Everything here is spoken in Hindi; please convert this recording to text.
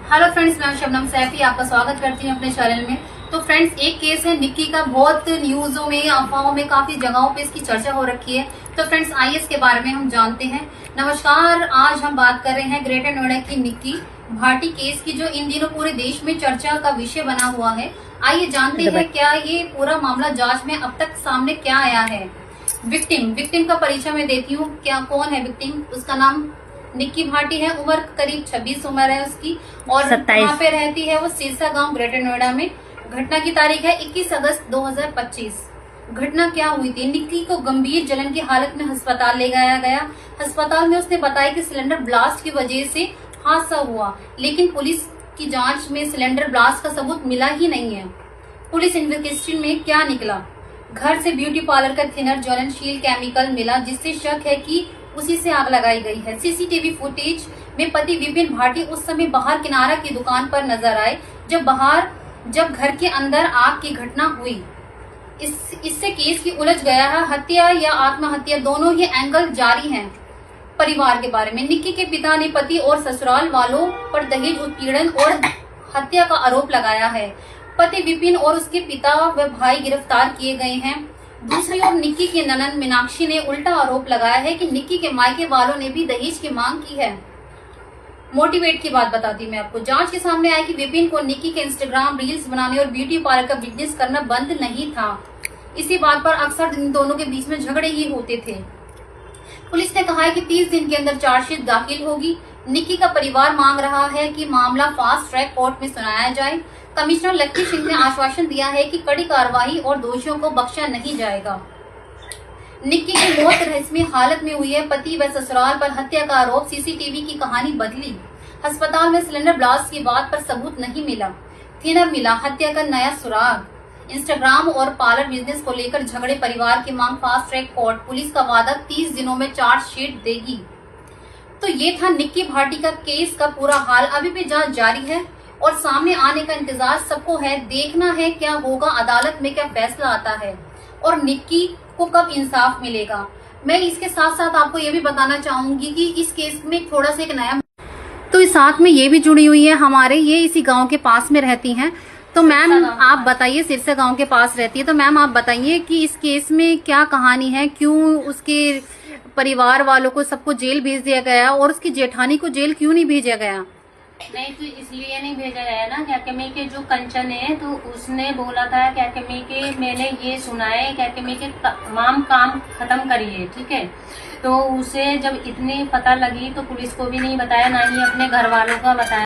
हेलो फ्रेंड्स, मैं शबनम सैफी आपका स्वागत करती हूँ अपने चैनल में। तो फ्रेंड्स, एक केस है निक्की का, बहुत न्यूज़ों में, अफवाहों में, काफी जगहों पे इसकी चर्चा हो रखी है। तो फ्रेंड्स, आइए इसके बारे में हम जानते हैं। नमस्कार, आज हम बात कर रहे हैं ग्रेटर नोएडा की निक्की भाटी केस की, जो इन दिनों पूरे देश में चर्चा का विषय बना हुआ है। आइए जानते हैं क्या ये पूरा मामला जांच में अब तक सामने क्या आया है। विक्टिम का परिचय मैं देती हूँ। क्या कौन है विक्टिम? उसका नाम निक्की भाटी है। उम्र करीब 26 उम्र है उसकी, और कहाँ पे रहती है वो? सिरसा गांव, ग्रेटर नोएडा में। घटना की तारीख है 21 अगस्त 2025। घटना क्या हुई थी? निक्की को गंभीर जलन की हालत में अस्पताल ले जाया गया। अस्पताल में उसने बताया कि सिलेंडर ब्लास्ट की वजह से हादसा हुआ, लेकिन पुलिस की जांच में सिलेंडर ब्लास्ट का सबूत मिला ही नहीं है। पुलिस इन्वेस्टिगेशन में क्या निकला? घर से ब्यूटी पार्लर का थिनर ज्वलनशील केमिकल मिला, जिससे शक है कि उसी से आग लगाई गई है। सीसीटीवी फुटेज में पति विपिन भाटी उस समय बाहर किनारा की दुकान पर नजर आए जब घर के अंदर आग की घटना हुई। इससे केस की उलझ गया है। हत्या या आत्महत्या, दोनों ही एंगल जारी हैं। परिवार के बारे में, निक्की के पिता ने पति और ससुराल वालों पर दहेज उत्पीड़न और हत्या का आरोप लगाया है। पति विपिन और उसके पिता व भाई गिरफ्तार किए गए हैं। दूसरी ओर निक्की की ननद मीनाक्षी ने उल्टा आरोप लगाया है कि निक्की के मायके वालों ने भी दहेज की मांग की है। मोटिवेट की बात बताती मैं आपको। जांच के सामने आया कि विपिन को निक्की के इंस्टाग्राम रील्स बनाने और ब्यूटी पार्लर का बिजनेस करना बंद नहीं था। इसी बात पर अक्सर इन दोनों के बीच में झगड़े ही होते थे। पुलिस ने कहा है कि 30 दिन के अंदर चार्जशीट दाखिल होगी। निक्की का परिवार मांग रहा है कि मामला फास्ट ट्रैक कोर्ट में सुनाया जाए। कमिश्नर लक्की सिंह ने आश्वासन दिया है कि कड़ी कार्रवाई और दोषियों को बख्शा नहीं जाएगा। निक्की की मौत रहस्यमय हालत में हुई है। पति व ससुराल पर हत्या का आरोप। सीसीटीवी की कहानी बदली। अस्पताल में सिलेंडर ब्लास्ट की बात पर सबूत नहीं मिला। थिनर मिला। हत्या का नया सुराग। इंस्टाग्राम और पार्लर बिजनेस को लेकर झगड़े। परिवार की मांग फास्ट ट्रैक कोर्ट। पुलिस का वादा 30 दिनों में चार्जशीट देगी। तो ये था निक्की भाटी का केस का पूरा हाल। अभी भी जांच जारी है और सामने आने का इंतजार सबको है। देखना है क्या होगा, अदालत में क्या फैसला आता है और निक्की को कब इंसाफ मिलेगा। मैं इसके साथ साथ आपको ये भी बताना चाहूंगी कि इस केस में थोड़ा सा एक नया, तो इस साथ में ये भी जुड़ी हुई है हमारे, ये इसी गांव के पास में रहती हैं। तो मैम आप बताइए, सिरसा गांव के पास रहती है, तो मैम आप बताइए कि इस केस में क्या कहानी है, क्यों उसके परिवार वालों को सबको जेल भेज दिया गया और उसकी जेठानी को जेल क्यों नहीं भेजा गया? नहीं, तो इसलिए नहीं भेजा गया ना, कैकेमी के जो कंचन है, तो उसने बोला था कैकेमी के, मैंने ये सुना है कैकेमी के तमाम काम खत्म करिए, ठीक है। तो उसे जब इतनी पता लगी तो पुलिस को भी नहीं बताया, ना ही अपने घर वालों का बताया।